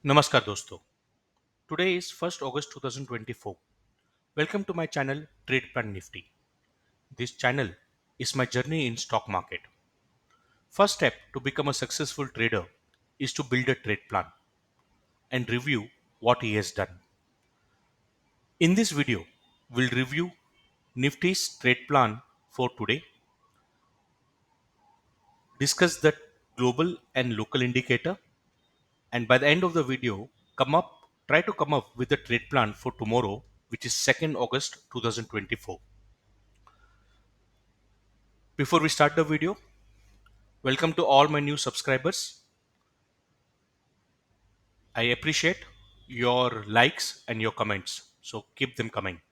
Namaskar dosto. Today is 1st August 2024. Welcome to my channel Tradeplan Nifty. This channel is my journey in stock market. First step to become a successful trader is to build a trade plan and review what he has done. In this video, we'll review Nifty's trade plan for today, discuss the global and local indicator, and by the end of the video, try to come up with a trade plan for tomorrow, which is 2nd August 2024. Before we start the video, welcome to all my new subscribers. I appreciate your likes and your comments, so keep them coming.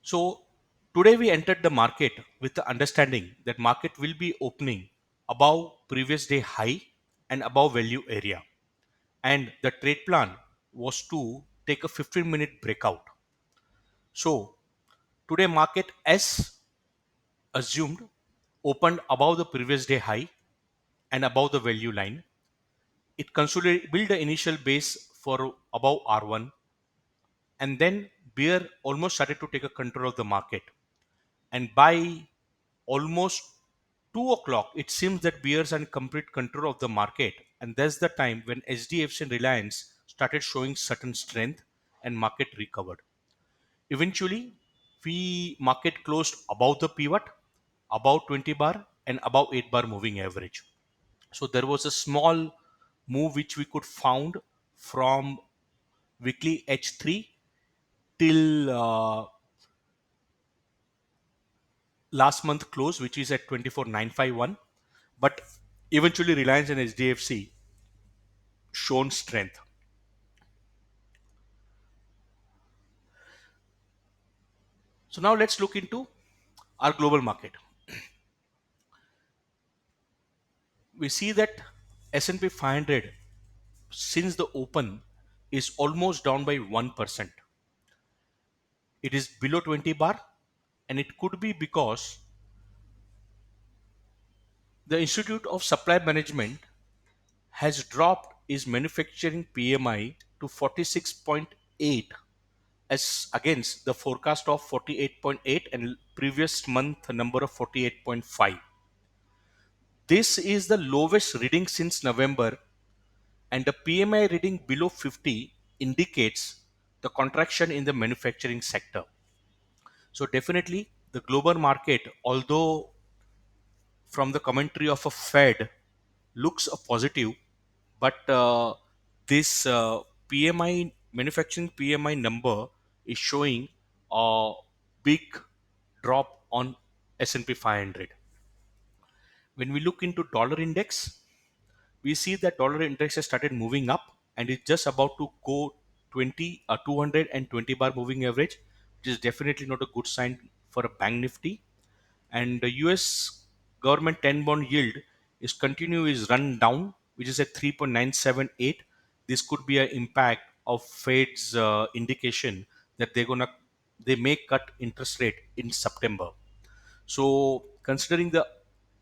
So today we entered the market with the understanding that market will be opening above previous day high and above value area, and the trade plan was to take a 15-minute breakout. So today market as assumed opened above the previous day high and above the value line. It consolidated, built the initial base for above R1, and then bear almost started to take a control of the market. And by almost 2 o'clock, it seems that bears are in complete control of the market, and that's the time when SDFC and Reliance started showing certain strength and market recovered. Eventually, we market closed above the pivot, above 20 bar and above 8 bar moving average. So there was a small move which we could found from weekly H3 till last month close, which is at 24,951. But eventually Reliance and HDFC shown strength. So now let's look into our global market. We see that S&P 500 since the open is almost down by 1%. It is below 20 bar, and it could be because the Institute of Supply Management has dropped its manufacturing PMI to 46.8 as against the forecast of 48.8 and previous month number of 48.5. This is the lowest reading since November, and the PMI reading below 50 indicates the contraction in the manufacturing sector. So definitely the global market, although from the commentary of a Fed looks a positive, but this PMI manufacturing PMI number is showing a big drop on S&P 500. When we look into dollar index, we see that dollar index has started moving up and is just about to go 220 bar moving average, which is definitely not a good sign for a bank nifty. And the US government 10 bond yield is run down, which is at 3.978. This could be an impact of Fed's indication that they may cut interest rate in September. So considering the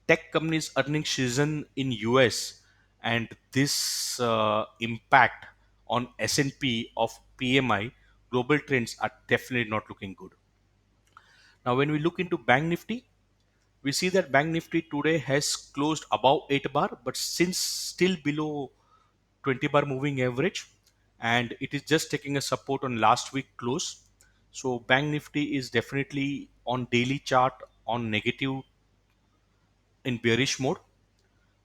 tech companies earning season in US and this impact on S&P of PMI, global trends are definitely not looking good. Now when we look into bank nifty, we see that bank nifty today has closed above 8 bar, but since still below 20 bar moving average, and it is just taking a support on last week close. So bank nifty is definitely on daily chart on negative in bearish mode.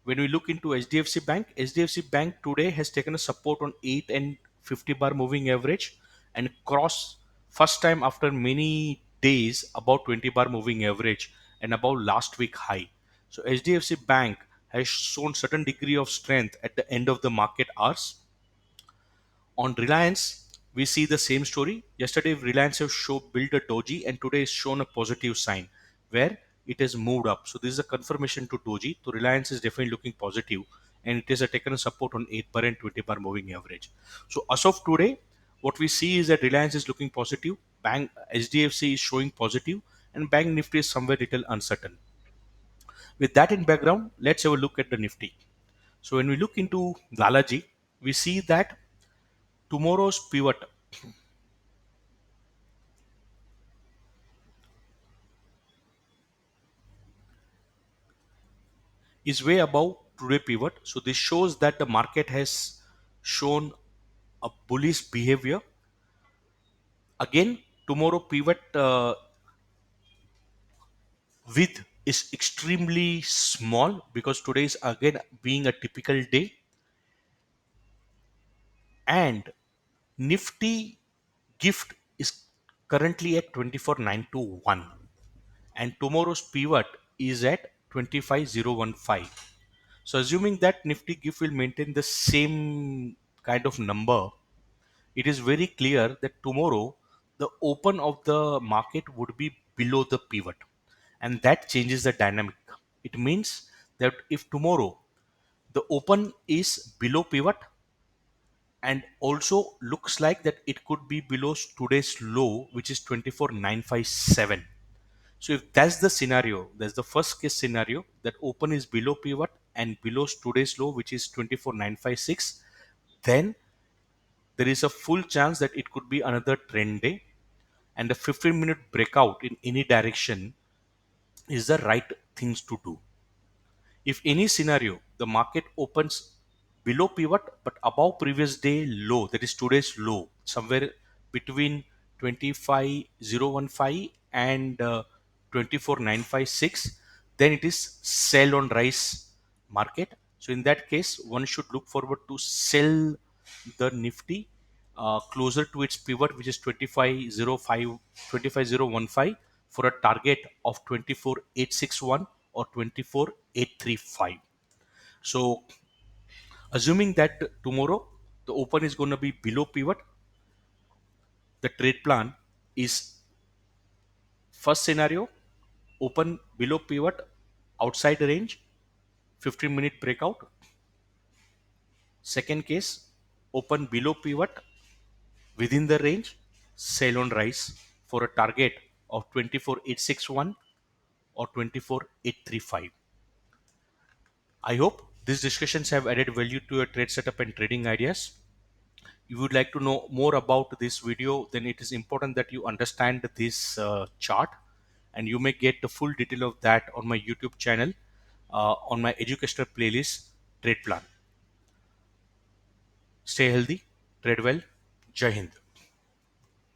When we look into HDFC Bank today has taken a support on 8 and 50 bar moving average and cross first time after many days about 20 bar moving average and above last week high. So HDFC Bank has shown certain degree of strength at the end of the market hours. On Reliance, we see the same story. Yesterday, Reliance have built a doji, and today is shown a positive sign where it has moved up. So this is a confirmation to doji. So Reliance is definitely looking positive, and it has taken a support on 8 bar and 20 bar moving average. So as of today, what we see is that Reliance is looking positive, Bank HDFC is showing positive, and Bank Nifty is somewhere little uncertain. With that in background, let's have a look at the Nifty. So when we look into Lalaji, we see that tomorrow's pivot is way above today pivot. So this shows that the market has shown a bullish behavior. Again, tomorrow pivot width is extremely small because today is again being a typical day, and Nifty gift is currently at 24,921, and tomorrow's pivot is at 25,015. So assuming that Nifty gift will maintain the same kind of number, it is very clear that tomorrow the open of the market would be below the pivot, and that changes the dynamic. It means that if tomorrow the open is below pivot and also looks like that it could be below today's low, which is 24,957. So if that's the scenario, that's the first case scenario, that open is below pivot and below today's low, which is 24,956, then there is a full chance that it could be another trend day, and a 15-minute breakout in any direction is the right things to do. If any scenario the market opens below pivot but above previous day low, that is today's low, somewhere between 25,015 and 24,956, then it is sell on rise market. So in that case, one should look forward to sell the Nifty closer to its pivot, which is 25,015, 25,015, for a target of 24,861 or 24,835. So assuming that tomorrow the open is going to be below pivot, the trade plan is: first scenario, open below pivot outside the range, 15-minute breakout. Second case, open below pivot within the range, sell on rise for a target of 24,861 or 24,835. I hope these discussions have added value to your trade setup and trading ideas. If you would like to know more about this video, then it is important that you understand this chart, and you may get the full detail of that on my YouTube channel, on my educational playlist, Trade Plan. Stay healthy, trade well. Jai Hind.